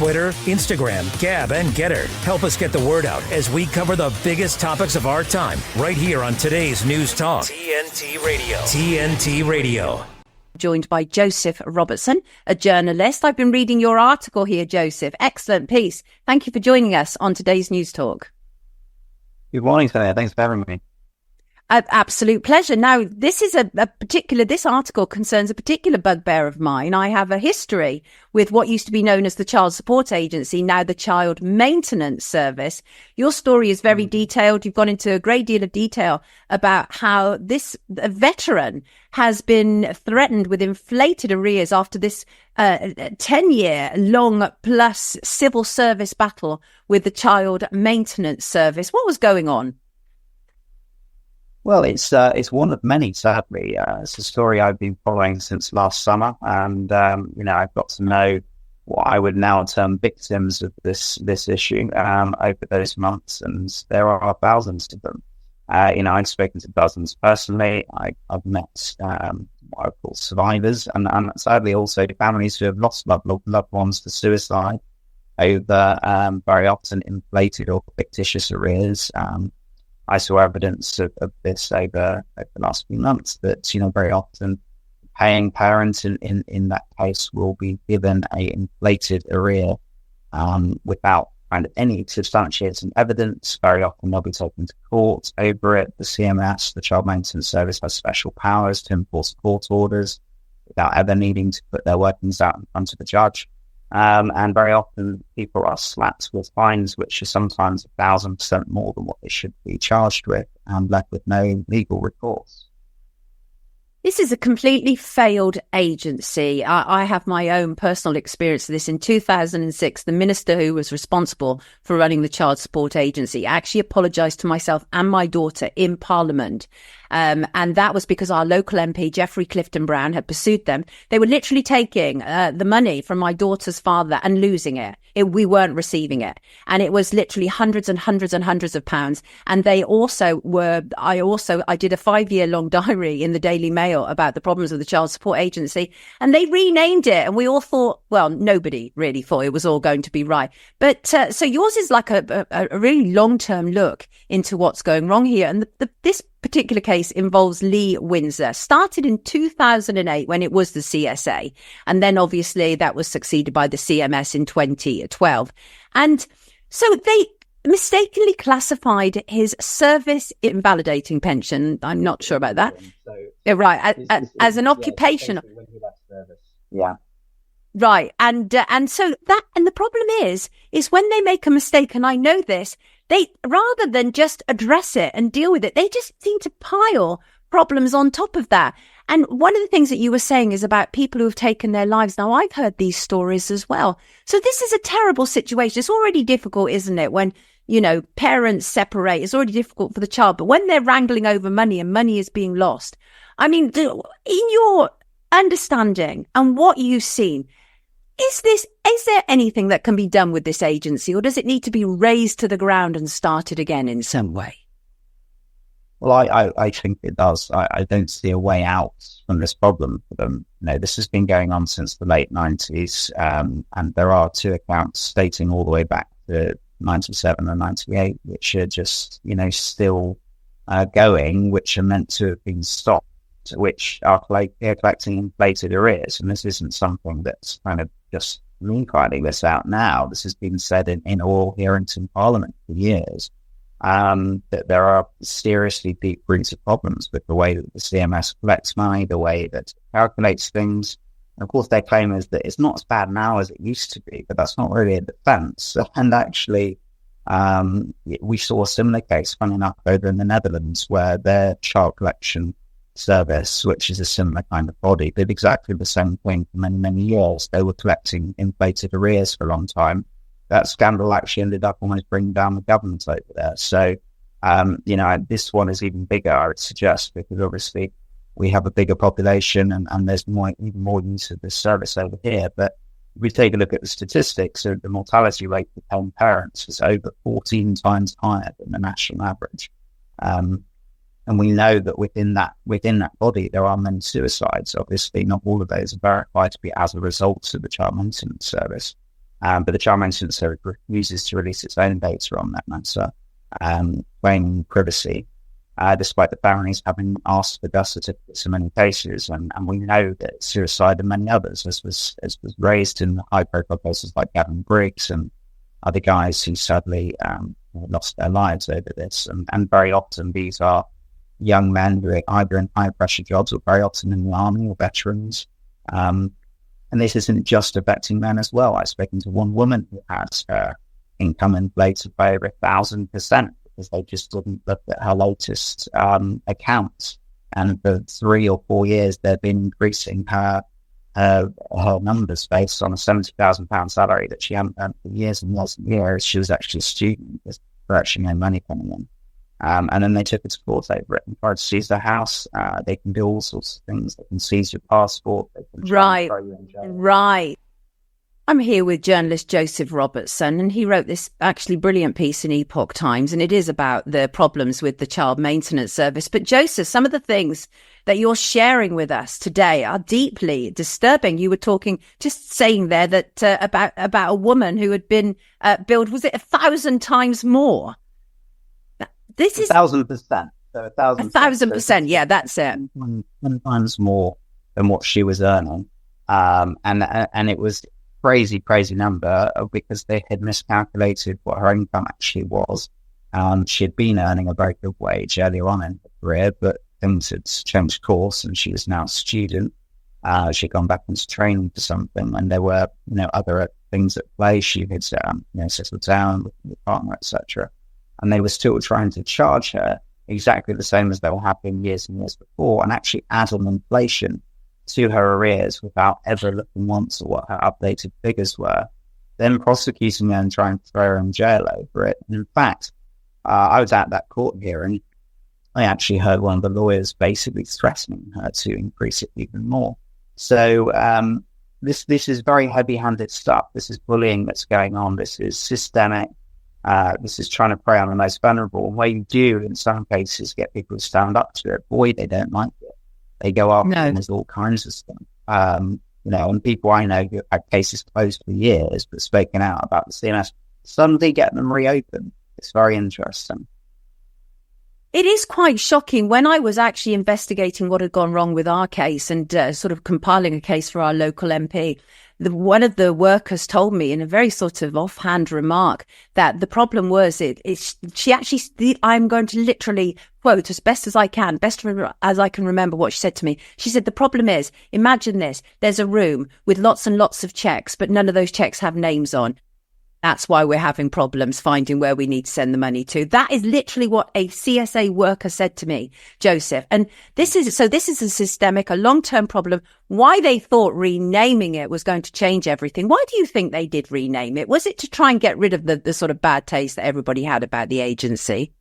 Twitter, Instagram, Gab, and Getter. Help us get the word out as we cover the biggest topics of our time right here on today's News Talk. TNT Radio. TNT Radio. Joined by Joseph Robertson, a journalist. I've been reading your article here, Joseph. Excellent piece. Thank you for joining us on today's News Talk. Good morning, Sarah. Thanks for having me. Absolute pleasure. Now, this is this article concerns a particular bugbear of mine. I have a history with what used to be known as the Child Support Agency, now the Child Maintenance Service. Your story is very detailed. You've gone into a great deal of detail about how a veteran has been threatened with inflated arrears after this 10-year long plus civil service battle with the Child Maintenance Service. What was going on? Well, it's one of many, sadly. It's a story I've been following since last summer, and I've got to know what I would now term victims of this issue over those months, and there are thousands of them. I've spoken to dozens personally. I've met what I call survivors, and sadly also families who have lost loved ones to suicide over very often inflated or fictitious arrears. I saw evidence of this over the last few months that, very often paying parents in that case will be given a inflated arrear without kind of any substantiating evidence. Very often they'll be taken to court over it. The CMS, the Child Maintenance Service, has special powers to enforce court orders without ever needing to put their workings out in front of the judge. And very often people are slapped with fines, which are sometimes 1,000% more than what they should be charged with, and left with no legal recourse. This is a completely failed agency. I have my own personal experience of this. In 2006, the minister who was responsible for running the Child Support Agency actually apologised to myself and my daughter in Parliament. And that was because our local MP, Geoffrey Clifton Brown, had pursued them. They were literally taking the money from my daughter's father and losing it. We weren't receiving it. And it was literally hundreds and hundreds and hundreds of pounds. And they also were, I did a 5-year-long diary in the Daily Mail about the problems of the Child Support Agency. And they renamed it. And we all thought, well, nobody really thought it was all going to be right. But so yours is like a really long-term look into what's going wrong here. And this particular case involves Lee Windsor. Started in 2008 when it was the CSA. And then obviously that was succeeded by the CMS in 2012. And so they mistakenly classified his service invalidating pension. I'm not sure about that. So right. As an occupational. Yeah. Right. And so the problem is when they make a mistake, and I know this, they, rather than just address it and deal with it, they just seem to pile problems on top of that. And one of the things that you were saying is about people who have taken their lives. Now, I've heard these stories as well. So this is a terrible situation. It's already difficult, isn't it? When, parents separate, it's already difficult for the child. But when they're wrangling over money and money is being lost, I mean, in your understanding and what you've seen, is there anything that can be done with this agency, or does it need to be razed to the ground and started again in some way? Well, I think it does. I don't see a way out from this problem for them. This has been going on since the late 90s, and there are 2 accounts dating all the way back to 97 and 98, which are just, still going, which are meant to have been stopped, which are collecting inflated arrears. And this isn't something that's kind of just me finding this out now. This has been said in all hearings in Parliament for years, that there are seriously deep roots of problems with the way that the CMS collects money, the way that it calculates things. And of course, their claim is that it's not as bad now as it used to be, but that's not really a defence. And actually, we saw a similar case, funny enough, over in the Netherlands, where their child collection service, which is a similar kind of body, did exactly the same thing for many, many years. They were collecting inflated arrears for a long time. That scandal actually ended up almost bringing down the government over there. So, this one is even bigger, I would suggest, because obviously we have a bigger population and there's even more use of this service over here. But if we take a look at the statistics, so the mortality rate for paying parents is over 14 times higher than the national average. And we know that within that body, there are many suicides. Obviously, not all of those are verified to be as a result of the child maintenance service. But the Child Maintenance Service refuses to release its own data on that matter, claiming privacy, despite the families having asked for death certificates in many cases. And we know that suicide and many others, as was raised in high-profile cases like Gavin Briggs and other guys who sadly lost their lives over this. And very often these are young men who are either in high-pressure jobs or very often in the army or veterans. And this isn't just affecting men as well. I've spoken to one woman who has her income inflated by over 1,000% because they just didn't look at her latest accounts. And for 3 or 4 years, they've been increasing her numbers based on a £70,000 salary that she hadn't earned for years and years and years. She was actually a student. There's virtually no money coming in. And then they took it to court over it and tried to seize their house. They can do all sorts of things. They can seize your passport. They can try and throw you in jail. Right. I'm here with journalist Joseph Robertson, and he wrote this actually brilliant piece in Epoch Times, and it is about the problems with the Child Maintenance Service. But Joseph, some of the things that you're sharing with us today are deeply disturbing. You were talking, just saying there that about a woman who had been billed, was it 1,000 times more? This is 1,000%. So 1,000%. Yeah, that's it. 10 times more than what she was earning, and it was crazy number because they had miscalculated what her income actually was. She had been earning a very good wage earlier on in her career, but things had changed course, and she was now a student. She'd gone back into training for something, and there were other things at play. She had settled down with the partner, etc. And they were still trying to charge her exactly the same as they were happening years and years before, and actually add on inflation to her arrears without ever looking once at what her updated figures were, then prosecuting her and trying to throw her in jail over it. And in fact, I was at that court hearing. I actually heard one of the lawyers basically threatening her to increase it even more. So this is very heavy-handed stuff. This is bullying that's going on. This is systemic. This is trying to prey on the most vulnerable. And where you do, in some cases, get people to stand up to it, boy, they don't like it. They go after them. There's all kinds of stuff. And people I know who had cases closed for years but spoken out about the CMS, suddenly get them reopened. It's very interesting. It is quite shocking. When I was actually investigating what had gone wrong with our case and sort of compiling a case for our local MP, one of the workers told me in a very sort of offhand remark that the problem was she actually, I'm going to literally quote as best as I can, as I can remember what she said to me. She said, the problem is, imagine this, there's a room with lots and lots of checks, but none of those checks have names on. That's why we're having problems finding where we need to send the money to. That is literally what a CSA worker said to me, Joseph. And this is a systemic, a long-term problem. Why they thought renaming it was going to change everything. Why do you think they did rename it? Was it to try and get rid of the sort of bad taste that everybody had about the agency?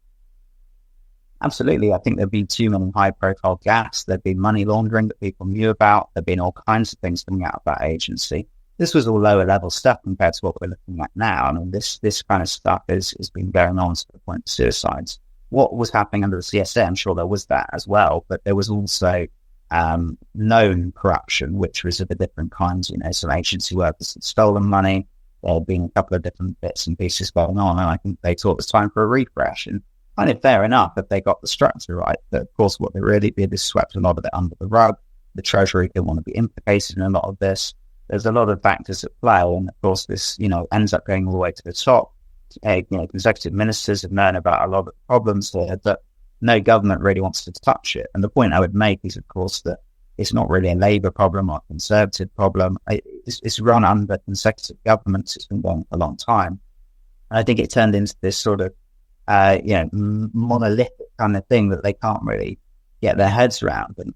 Absolutely. I think there'd been too many high-profile gaps. There'd been money laundering that people knew about. There'd been all kinds of things coming out of that agency. This was all lower level stuff compared to what we're looking at now. I mean, this kind of stuff has been going on to the point of suicides. What was happening under the CSA, I'm sure there was that as well, but there was also known corruption, which was of a different kind. Some agency workers had stolen money. There had been a couple of different bits and pieces going on, and I think they thought it was time for a refresh. And kind of fair enough if they got the structure right. But of course, what they really did is swept a lot of it under the rug. The Treasury didn't want to be implicated in a lot of this. There's a lot of factors at play, and of course, this ends up going all the way to the top. Consecutive ministers have known about a lot of the problems here, but no government really wants to touch it. And the point I would make is, of course, that it's not really a Labour problem or a Conservative problem. It's run under consecutive governments. It's been going for a long time. And I think it turned into this sort of monolithic kind of thing that they can't really get their heads around. And